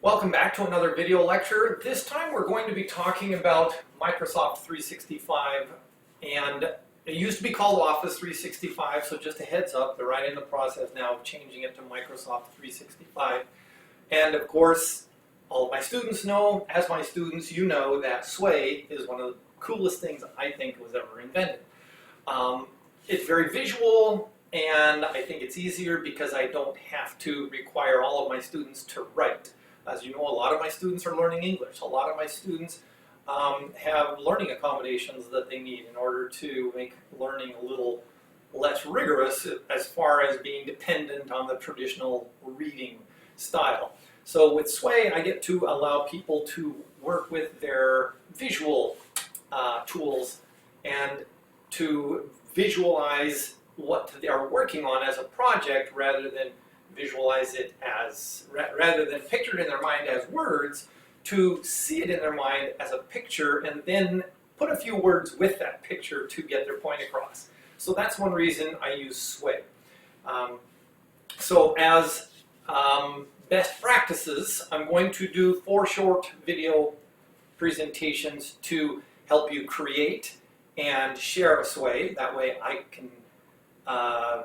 Welcome back to another video lecture. This time we're going to be talking about Microsoft 365, and it used to be called Office 365, so just a heads up, they're right in the process now of changing it to Microsoft 365. And of course, all of my students know, as my students, you know that Sway is one of the coolest things I think was ever invented. It's very visual, and I think it's easier because I don't have to require all of my students to write. As you know, a lot of my students are learning English. A lot of my students have learning accommodations that they need in order to make learning a little less rigorous as far as being dependent on the traditional reading style. So with Sway, I get to allow people to work with their visual tools and to visualize what they are working on as a project rather than visualize it as, rather than picture it in their mind as words, to see it in their mind as a picture and then put a few words with that picture to get their point across. So that's one reason I use Sway. So as best practices, I'm going to do 4 short video presentations to help you create and share a Sway. That way I can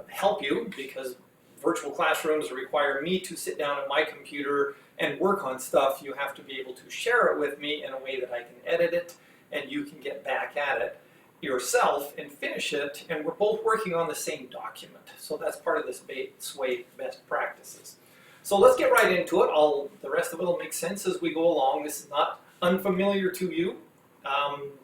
help you, because virtual classrooms require me to sit down at my computer and work on stuff. You have to be able to share it with me in a way that I can edit it and you can get back at it yourself and finish it, and we're both working on the same document. So that's part of this Sway best practices. So let's get right into it. The rest of it will make sense as we go along. This is not unfamiliar to you.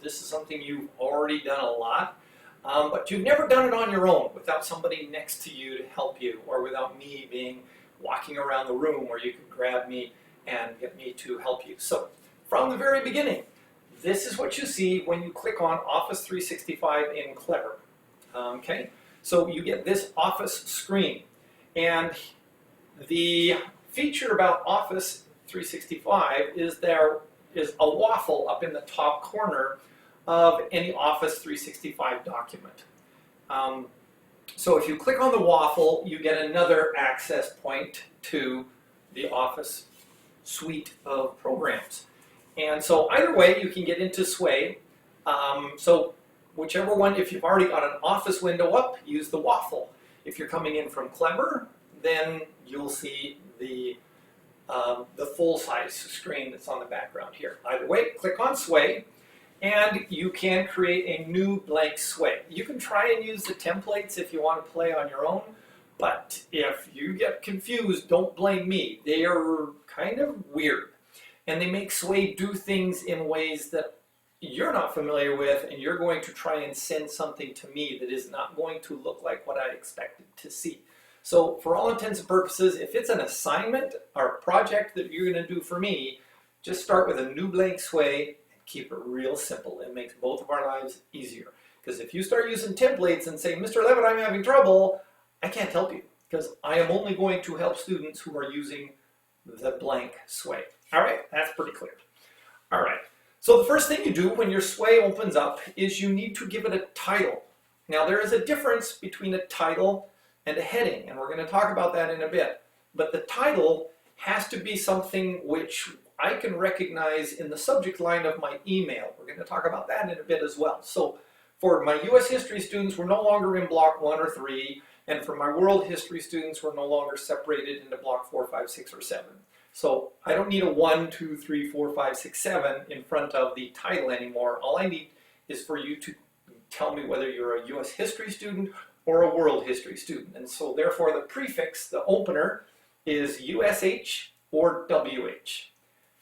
This is something you've already done a lot. But you've never done it on your own without somebody next to you to help you, or without me being walking around the room where you can grab me and get me to help you. So from the very beginning, this is what you see when you click on Office 365 in Clever. Okay, so you get this Office screen, and the feature about Office 365 is there is a waffle up in the top corner of any Office 365 document. So if you click on the waffle, you get another access point to the Office suite of programs. And so either way, you can get into Sway. So whichever one, if you've already got an Office window up, use the waffle. If you're coming in from Clever, then you'll see the full-size screen that's on the background here. Either way, click on Sway, and you can create a new blank Sway. You can try and use the templates if you want to play on your own, but if you get confused, don't blame me. They are kind of weird, and they make Sway do things in ways that you're not familiar with, and you're going to try and send something to me that is not going to look like what I expected to see. So for all intents and purposes, if it's an assignment or a project that you're going to do for me, just start with a new blank Sway. Keep it real simple. It makes both of our lives easier. Because if you start using templates and say, Mr. Levitt, I'm having trouble, I can't help you, because I am only going to help students who are using the blank Sway. All right, that's pretty clear. All right, so the first thing you do when your Sway opens up is you need to give it a title. Now there is a difference between a title and a heading, and we're going to talk about that in a bit. But the title has to be something which I can recognize in the subject line of my email. We're going to talk about that in a bit as well. So for my U.S. history students, we're no longer in block 1 or 3, and for my world history students, we're no longer separated into block 4, 5, 6, or 7. So I don't need a 1, 2, 3, 4, 5, 6, 7 in front of the title anymore. All I need is for you to tell me whether you're a U.S. history student or a world history student. And so therefore the prefix, the opener, is USH or WH.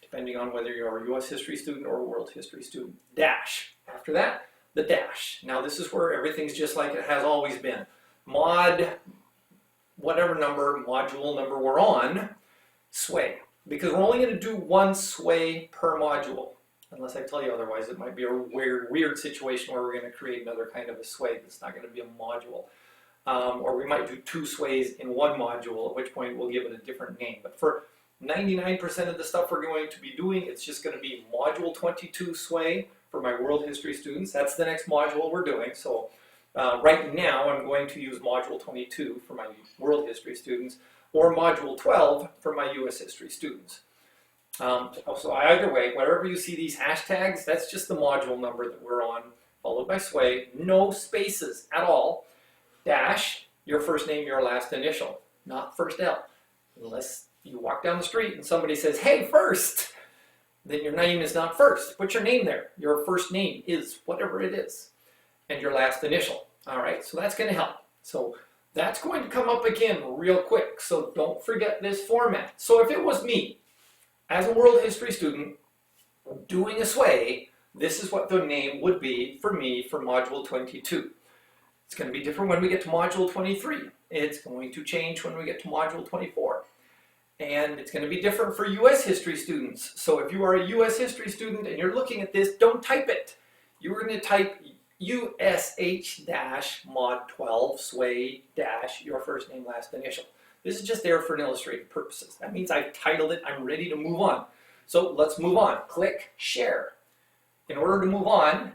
Depending on whether you're a U.S. history student or a world history student. Dash. After that, the dash. Now this is where everything's just like it has always been. Mod, whatever number, module number we're on, Sway. Because we're only going to do one Sway per module. Unless I tell you otherwise, it might be a weird situation where we're going to create another kind of a Sway that's not going to be a module. Or we might do 2 Sways in one module, at which point we'll give it a different name. But for 99% of the stuff we're going to be doing, it's just going to be Module 22 Sway for my world history students. That's the next module we're doing. So right now I'm going to use Module 22 for my world history students, or Module 12 for my U.S. history students. So either way, wherever you see these hashtags, that's just the module number that we're on, followed by sway, no spaces at all, dash, your first name, your last initial, not first L. Unless you walk down the street and somebody says, hey, first, then your name is not first. Put your name there. Your first name is whatever it is, and your last initial. All right, so that's going to help. So that's going to come up again real quick, so don't forget this format. So if it was me, as a world history student, doing a sway, this is what the name would be for me for Module 22. It's going to be different when we get to Module 23. It's going to change when we get to Module 24. And it's going to be different for U.S. history students. So if you are a U.S. history student and you're looking at this, don't type it. You're going to type USH-Mod 12 sway dash your first name, last initial. This is just there for illustrative purposes. That means I've titled it, I'm ready to move on. So let's move on. Click share. In order to move on,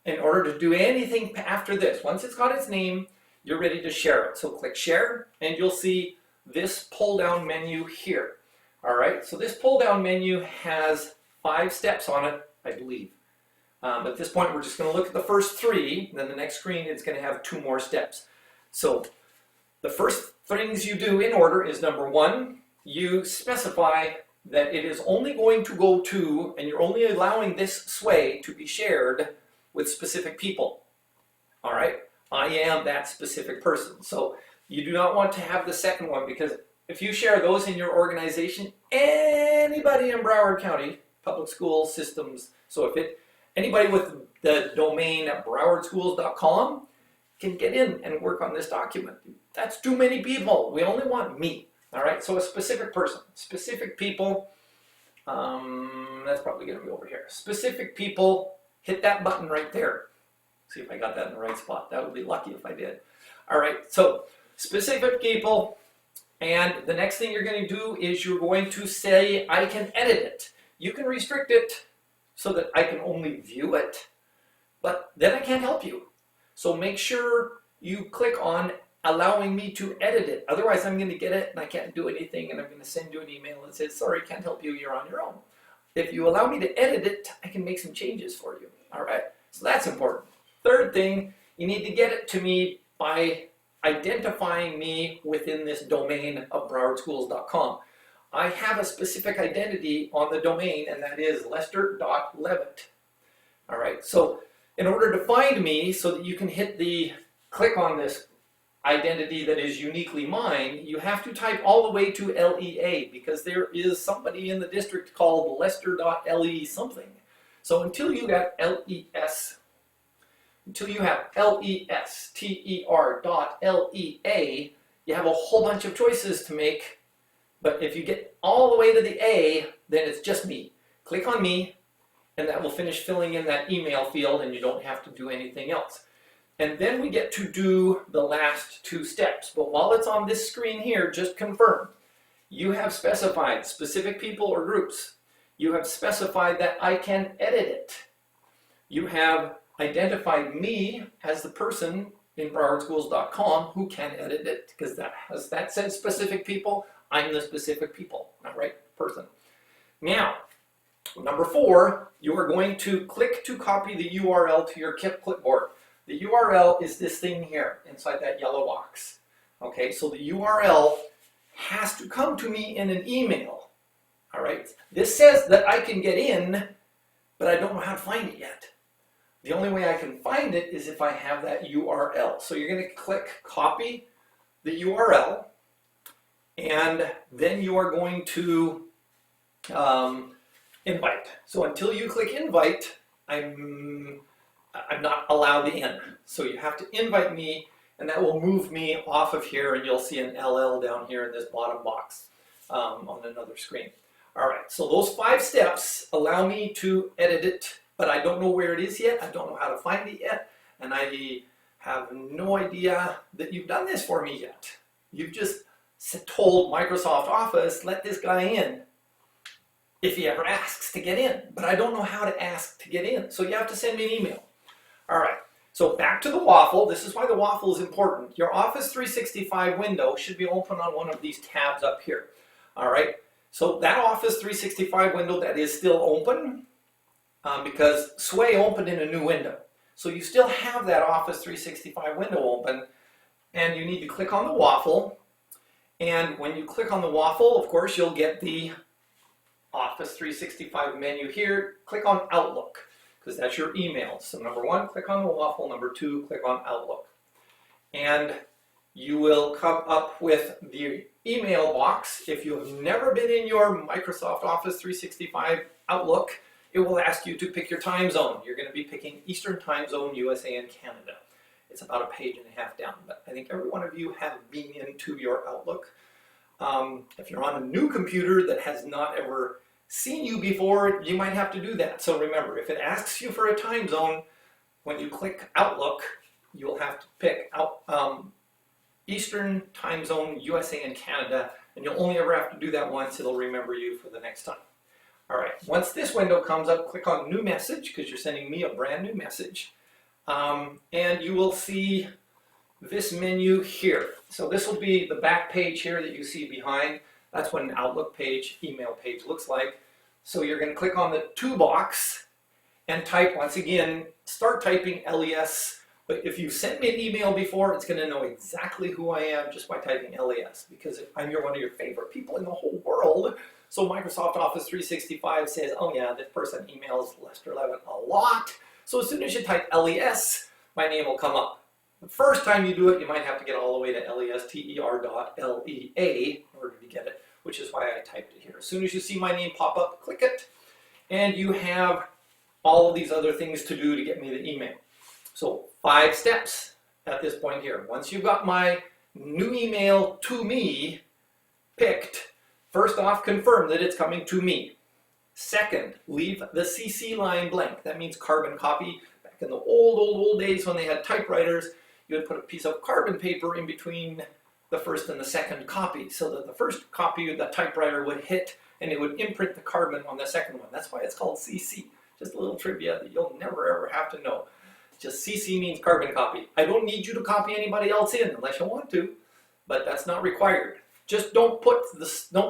in order to do anything after this, once it's got its name, you're ready to share it. So click share, and you'll see this pull-down menu here. All right, so this pull-down menu has 5 steps on it, I believe. At this point, we're just going to look at the first 3, and then the next screen is going to have 2 more steps. So the first things you do in order is number 1, you specify that it is only going to go to, and you're only allowing this sway to be shared with specific people. All right, I am that specific person. So you do not want to have the second one, because if you share those in your organization, anybody in Broward County public school systems, so if anybody with the domain at browardschools.com can get in and work on this document. That's too many people. We only want me. All right, so a specific person, specific people, that's probably going to be over here. Specific people, hit that button right there. See if I got that in the right spot. That would be lucky if I did. All right, so specific people, and the next thing you're going to do is you're going to say, I can edit it. You can restrict it so that I can only view it, but then I can't help you. So make sure you click on allowing me to edit it. Otherwise, I'm going to get it and I can't do anything, and I'm going to send you an email that says, sorry, can't help you, you're on your own. If you allow me to edit it, I can make some changes for you. All right, so that's important. Third thing, you need to get it to me by identifying me within this domain of browardschools.com. I have a specific identity on the domain, and that is lester.levitt. All right, so in order to find me so that you can click on this identity that is uniquely mine, you have to type all the way to LEA, because there is somebody in the district called lester.le something. So until you have LES, until you have LESTER.LEA, you have a whole bunch of choices to make. But if you get all the way to the A, then it's just me. Click on me, and that will finish filling in that email field, and you don't have to do anything else. And then we get to do the last 2 steps. But while it's on this screen here, just confirm. You have specified specific people or groups. You have specified that I can edit it. You have identified me as the person in browardschools.com who can edit it, because that says specific people. I'm the specific people, all right, person. Now, number 4, you are going to click to copy the URL to your clipboard. The URL is this thing here inside that yellow box. Okay, so the URL has to come to me in an email. All right, this says that I can get in, but I don't know how to find it yet. The only way I can find it is if I have that URL. So you're going to click copy the URL, and then you are going to invite. So until you click invite, I'm not allowed in. So you have to invite me, and that will move me off of here, and you'll see an LL down here in this bottom box on another screen. All right, so those 5 steps allow me to edit it, but I don't know where it is yet. I don't know how to find it yet, and I have no idea that you've done this for me yet. You've just told Microsoft Office, let this guy in if he ever asks to get in, but I don't know how to ask to get in, so you have to send me an email. All right, so back to the Waffle. This is why the Waffle is important. Your Office 365 window should be open on one of these tabs up here. All right, So that Office 365 window that is still open, because Sway opened in a new window. So you still have that Office 365 window open, and you need to click on the Waffle. And when you click on the Waffle, of course, you'll get the Office 365 menu here. Click on Outlook, because that's your email. So number one, click on the Waffle. Number two, click on Outlook. And you will come up with the email box. If you have never been in your Microsoft Office 365 Outlook, it will ask you to pick your time zone. You're going to be picking Eastern Time Zone, USA and Canada. It's about a page and a half down, but I think every one of you have been into your Outlook. If you're on a new computer that has not ever seen you before, you might have to do that. So remember, if it asks you for a time zone, when you click Outlook, you'll have to pick out Eastern Time Zone, USA and Canada, and you'll only ever have to do that once. It'll remember you for the next time. All right, once this window comes up, click on New Message, because you're sending me a brand new message, and you will see this menu here. So this will be the back page here that you see behind. That's what an Outlook page, email page looks like. So you're going to click on the To box and type, once again, start typing LES. But if you sent me an email before, it's going to know exactly who I am just by typing LES, because I'm one of your favorite people in the whole world. So Microsoft Office 365 says, oh yeah, this person emails Lester Levitt a lot. So as soon as you type LES, my name will come up. The first time you do it, you might have to get all the way to lester.lea in order to get it, which is why I typed it here. As soon as you see my name pop up, click it, and you have all of these other things to do to get me the email. So 5 steps at this point here. Once you've got my new email to me picked, first off, confirm that it's coming to me. Second, leave the CC line blank. That means carbon copy. Back in the old days when they had typewriters, you would put a piece of carbon paper in between the first and the second copy, so that the first copy of the typewriter would hit and it would imprint the carbon on the second one. That's why it's called CC. Just a little trivia that you'll never ever have to know. Just CC means carbon copy. I don't need you to copy anybody else in unless you want to, but that's not required. Just don't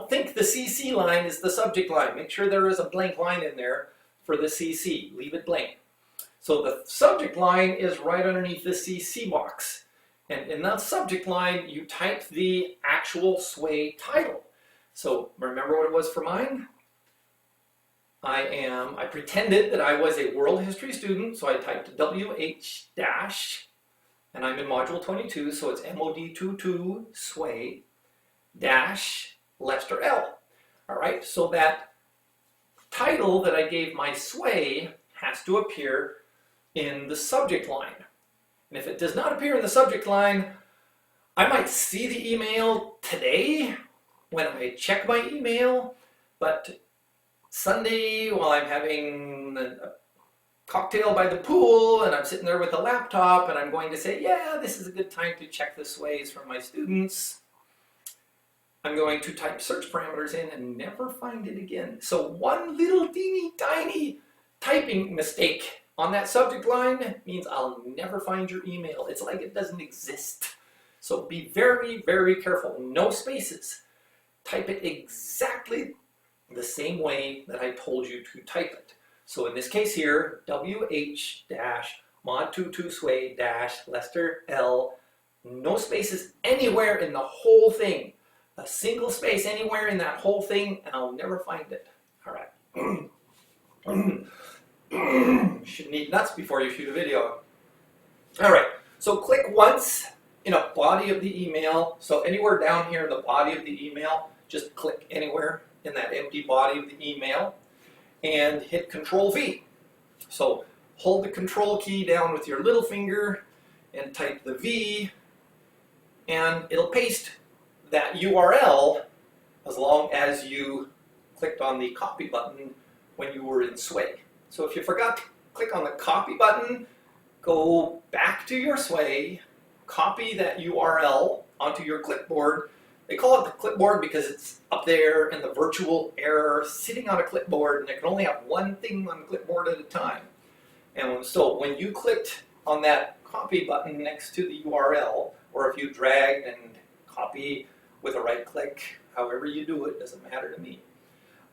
think the CC line is the subject line. Make sure there is a blank line in there for the CC. Leave it blank. So the subject line is right underneath the CC box. And in that subject line, you type the actual Sway title. So remember what it was for mine? I pretended that I was a world history student, so I typed WH dash, and I'm in module 22, so it's MOD22 Sway dash Lester L. All right, so that title that I gave my Sway has to appear in the subject line. And if it does not appear in the subject line, I might see the email today when I check my email, but Sunday while I'm having a cocktail by the pool and I'm sitting there with a laptop and I'm going to say, yeah, this is a good time to check the Sways from my students, I'm going to type search parameters in and never find it again. So one little teeny tiny typing mistake on that subject line means I'll never find your email. It's like it doesn't exist. So be very, very careful. No spaces. Type it exactly the same way that I told you to type it. So in this case here, WH-mod22 Sway Lester L, no spaces anywhere in the whole thing. A single space anywhere in that whole thing, and I'll never find it. All right. Shouldn't eat nuts before you shoot a video. All right, so click once in a body of the email. So anywhere down here in the body of the email, just click anywhere in that empty body of the email and hit Control-V. So hold the Control key down with your little finger and type the V, and it'll paste that URL as long as you clicked on the copy button when you were in Sway. So if you forgot to click on the copy button, go back to your Sway, copy that URL onto your clipboard. They call it the clipboard because it's up there in the virtual area sitting on a clipboard, and it can only have one thing on the clipboard at a time. And so when you clicked on that copy button next to the URL, or if you dragged and copy with a right click, however you do it, doesn't matter to me.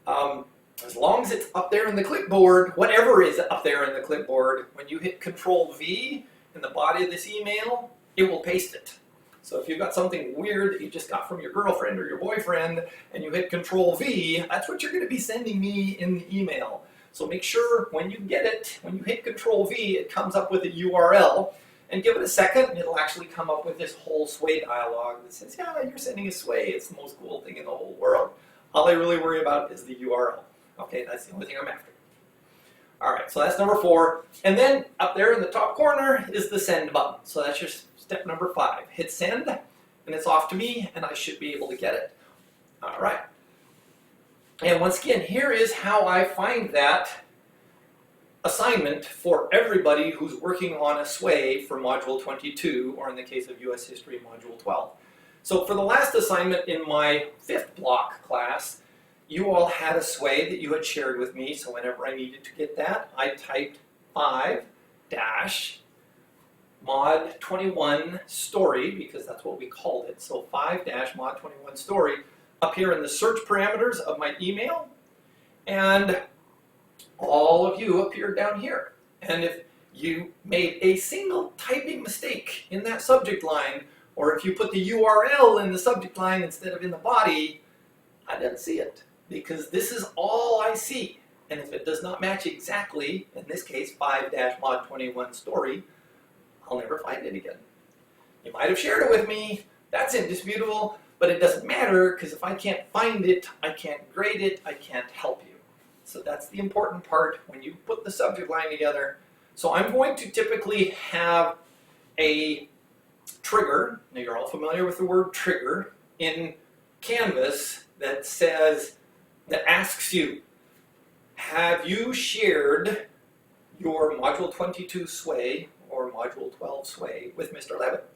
As long as it's up there in the clipboard, whatever is up there in the clipboard, when you hit Control V in the body of this email, it will paste it. So if you've got something weird that you just got from your girlfriend or your boyfriend and you hit Control V, that's what you're going to be sending me in the email. So make sure when you get it, when you hit Control V, it comes up with a URL, and give it a second and it'll actually come up with this whole sway dialog that says, yeah, you're sending a sway. It's the most cool thing in the whole world. All I really worry about is the URL. Okay, that's the only thing I'm after. All right, so that's number 4. And then up there in the top corner is the send button. So that's your step number 5. Hit send, and it's off to me, and I should be able to get it. All right. And once again, here is how I find that assignment for everybody who's working on a sway for Module 22, or in the case of US History, Module 12. So for the last assignment in my 5th block class, you all had a sway that you had shared with me, so whenever I needed to get that, I typed 5-mod 21 story, because that's what we called it. So 5-mod 21 story up here in the search parameters of my email, and all of you appeared down here. And if you made a single typing mistake in that subject line, or if you put the URL in the subject line instead of in the body, I didn't see it, because this is all I see. And if it does not match exactly, in this case 5-mod 21 story, I'll never find it again. You might have shared it with me, that's indisputable, but it doesn't matter, because if I can't find it, I can't grade it, I can't help you. So that's the important part when you put the subject line together. So I'm going to typically have a trigger, now you're all familiar with the word trigger, in Canvas that says, that asks you, have you shared your Module 22 sway or Module 12 sway with Mr. Levitt?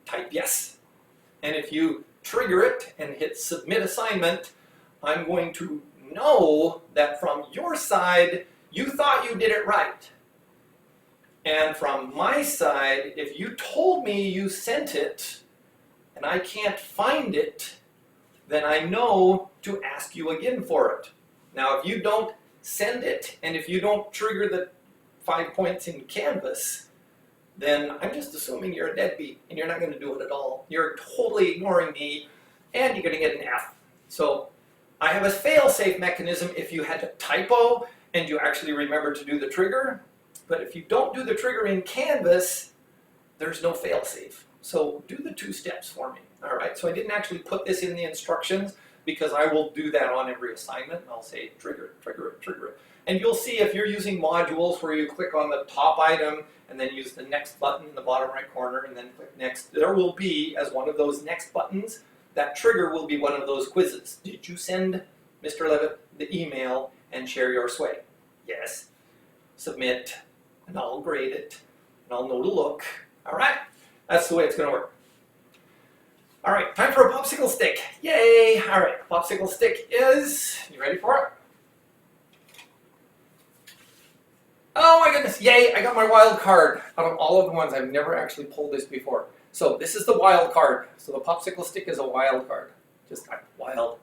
Type yes. And if you trigger it and hit submit assignment, I'm going to know that from your side, you thought you did it right. And from my side, if you told me you sent it and I can't find it, then I know to ask you again for it. Now, if you don't send it and if you don't trigger the 5 points in Canvas, then I'm just assuming you're a deadbeat and you're not going to do it at all. You're totally ignoring me and you're going to get an F. So I have a fail-safe mechanism if you had a typo and you actually remember to do the trigger. But if you don't do the trigger in Canvas, there's no fail-safe. So do the 2 steps for me. All right, so I didn't actually put this in the instructions because I will do that on every assignment. And I'll say trigger it, trigger it, trigger it. And you'll see if you're using modules where you click on the top item and then use the next button in the bottom right corner and then click next, there will be, as one of those next buttons, that trigger will be one of those quizzes. Did you send Mr. Levitt the email and share your sway? Yes. Submit, and I'll grade it, and I'll know to look. All right? That's the way it's going to work. All right, time for a popsicle stick. Yay! All right, popsicle stick is, you ready for it? Oh my goodness, yay, I got my wild card. Out of all of the ones, I've never actually pulled this before. So this is the wild card. So the popsicle stick is a wild card. Just wild.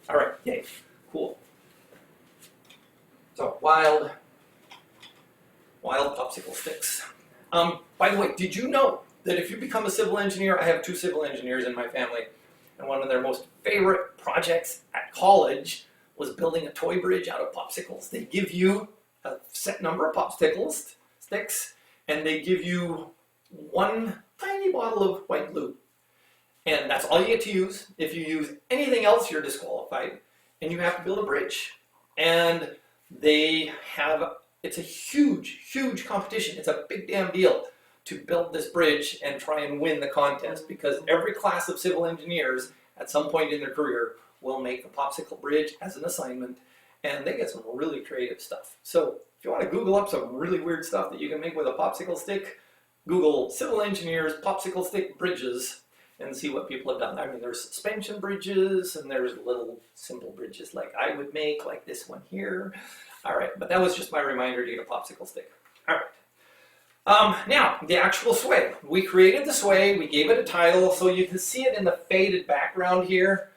All right, yay, cool. So wild popsicle sticks. By the way, did you know that if you become a civil engineer, I have 2 civil engineers in my family, and one of their most favorite projects at college was building a toy bridge out of popsicles. They give you a set number of popsicle sticks, and they give you 1 tiny bottle of white glue. And that's all you get to use. If you use anything else, you're disqualified, and you have to build a bridge. And they have, it's a huge, huge competition. It's a big damn deal to build this bridge and try and win the contest, because every class of civil engineers at some point in their career will make the popsicle bridge as an assignment, and they get some really creative stuff. So if you want to Google up some really weird stuff that you can make with a popsicle stick, Google civil engineers popsicle stick bridges and see what people have done. I mean, there's suspension bridges and there's little simple bridges like I would make, like this one here. All right, but that was just my reminder to get a popsicle stick. All right. Now, the actual sway. We created the sway, we gave it a title, so you can see it in the faded background here.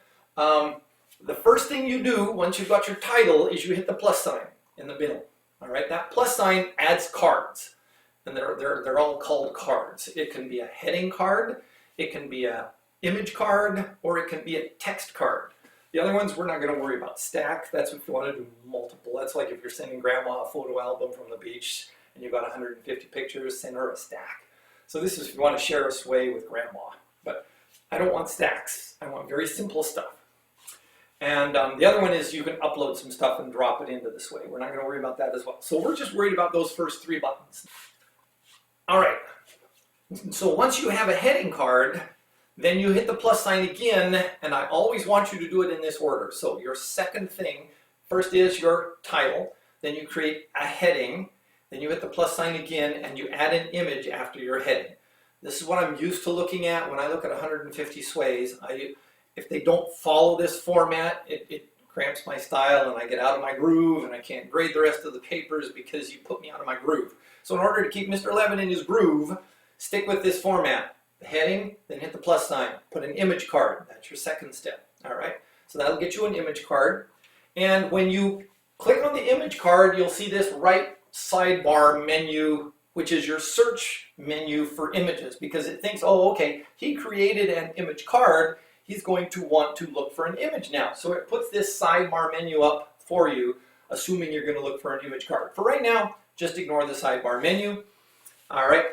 The first thing you do once you've got your title is you hit the plus sign in the middle. All right, that plus sign adds cards, and they're all called cards. It can be a heading card, it can be a image card, or it can be a text card. The other ones we're not going to worry about. Stack, that's if you want to do multiple. That's like if you're sending grandma a photo album from the beach and you've got 150 pictures, send her a stack. So this is if you want to share a sway with grandma. But I don't want stacks. I want very simple stuff. And the other one is you can upload some stuff and drop it into the sway. We're not going to worry about that as well. So we're just worried about those first 3 buttons. All right. So once you have a heading card, then you hit the plus sign again, and I always want you to do it in this order. So your second thing, first is your title, then you create a heading, then you hit the plus sign again, and you add an image after your heading. This is what I'm used to looking at when I look at 150 sways. If they don't follow this format, it cramps my style, and I get out of my groove, and I can't grade the rest of the papers because you put me out of my groove. So in order to keep Mr. Levin in his groove, stick with this format. The heading, then hit the plus sign. Put an image card. That's your second step. All right. So that'll get you an image card. And when you click on the image card, you'll see this right sidebar menu, which is your search menu for images, because it thinks, oh, okay, he created an image card. He's going to want to look for an image now. So it puts this sidebar menu up for you, assuming you're going to look for an image card. For right now, just ignore the sidebar menu. All right.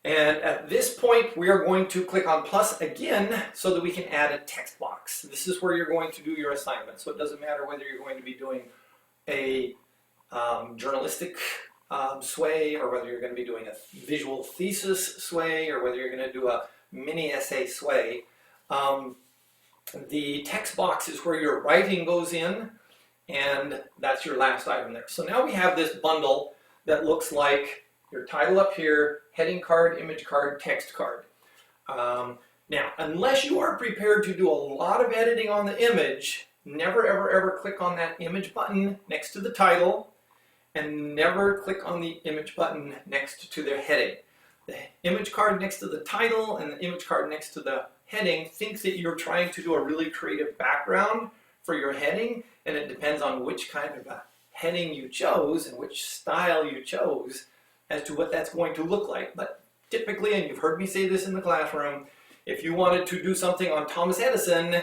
And at this point, we are going to click on plus again so that we can add a text box. This is where you're going to do your assignment. So it doesn't matter whether you're going to be doing a journalistic sway, or whether you're going to be doing a visual thesis sway, or whether you're going to do a mini essay sway. The text box is where your writing goes in, and that's your last item there. So now we have this bundle that looks like your title up here, heading card, image card, text card. Now, unless you are prepared to do a lot of editing on the image, never ever ever click on that image button next to the title, and never click on the image button next to the heading. The image card next to the title and the image card next to the heading thinks that you're trying to do a really creative background for your heading, and it depends on which kind of a heading you chose and which style you chose as to what that's going to look like. But typically, and you've heard me say this in the classroom, if you wanted to do something on Thomas Edison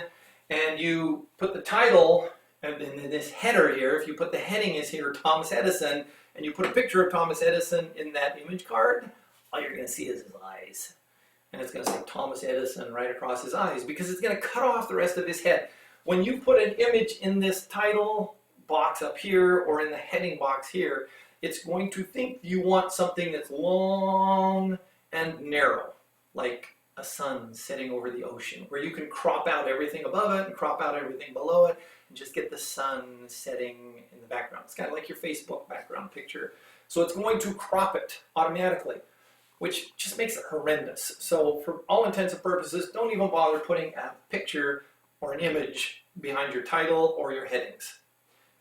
and you put the title and in this header here, if you put the heading is here, Thomas Edison, and you put a picture of Thomas Edison in that image card, all you're going to see is his eyes. And it's going to say Thomas Edison right across his eyes, because it's going to cut off the rest of his head. When you put an image in this title box up here or in the heading box here, it's going to think you want something that's long and narrow, like a sun setting over the ocean, where you can crop out everything above it and crop out everything below it and just get the sun setting in the background. It's kind of like your Facebook background picture. So it's going to crop it automatically, which just makes it horrendous. So for all intents and purposes, don't even bother putting a picture or an image behind your title or your headings.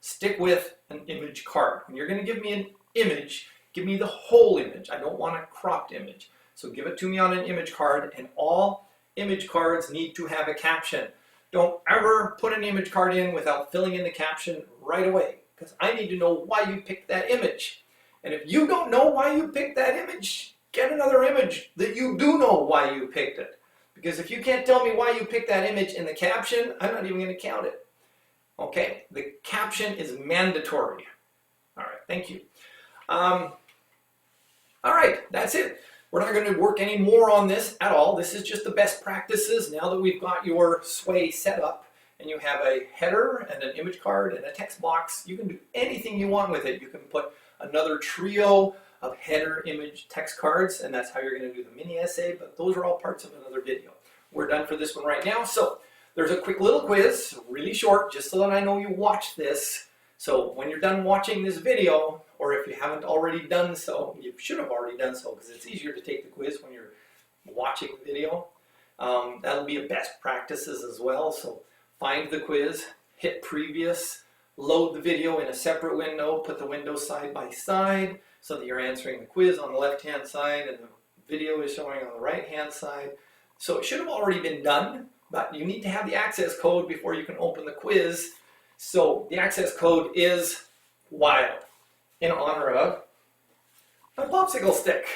Stick with an image card. When you're going to give me an image, give me the whole image. I don't want a cropped image. So give it to me on an image card, and all image cards need to have a caption. Don't ever put an image card in without filling in the caption right away, because I need to know why you picked that image. And if you don't know why you picked that image, get another image that you do know why you picked it. Because if you can't tell me why you picked that image in the caption, I'm not even going to count it. Okay, the caption is mandatory. All right, thank you. All right, that's it. We're not going to work any more on this at all. This is just the best practices. Now that we've got your sway set up and you have a header and an image card and a text box, you can do anything you want with it. You can put another trio of header, image, text cards, and that's how you're going to do the mini essay, but those are all parts of another video. We're done for this one right now. So there's a quick little quiz, really short, just so that I know you watched this. So when you're done watching this video, or if you haven't already done so, you should have already done so, because it's easier to take the quiz when you're watching the video. That'll be a best practices as well. So find the quiz, hit previous, load the video in a separate window, put the windows side by side so that you're answering the quiz on the left-hand side and the video is showing on the right-hand side. So it should have already been done, but you need to have the access code before you can open the quiz. So the access code is WILD, in honor of my popsicle stick.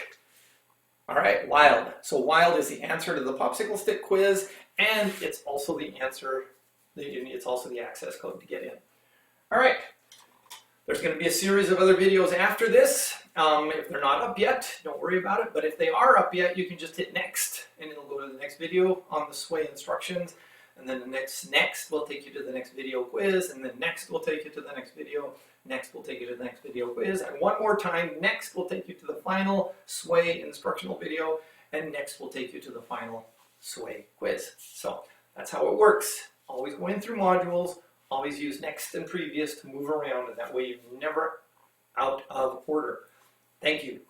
All right, WILD. So WILD is the answer to the popsicle stick quiz, and it's also the answer, it's also the access code to get in. All right, there's going to be a series of other videos after this. If they're not up yet, don't worry about it, but if they are up yet, you can just hit next, and it'll go to the next video on the sway instructions, and then the next will take you to the next video quiz, and then next will take you to the next video, next will take you to the next video quiz, and one more time, next will take you to the final sway instructional video, and next will take you to the final sway quiz. So that's how it works. Always going through modules, always use next and previous to move around, and that way you're never out of order. Thank you.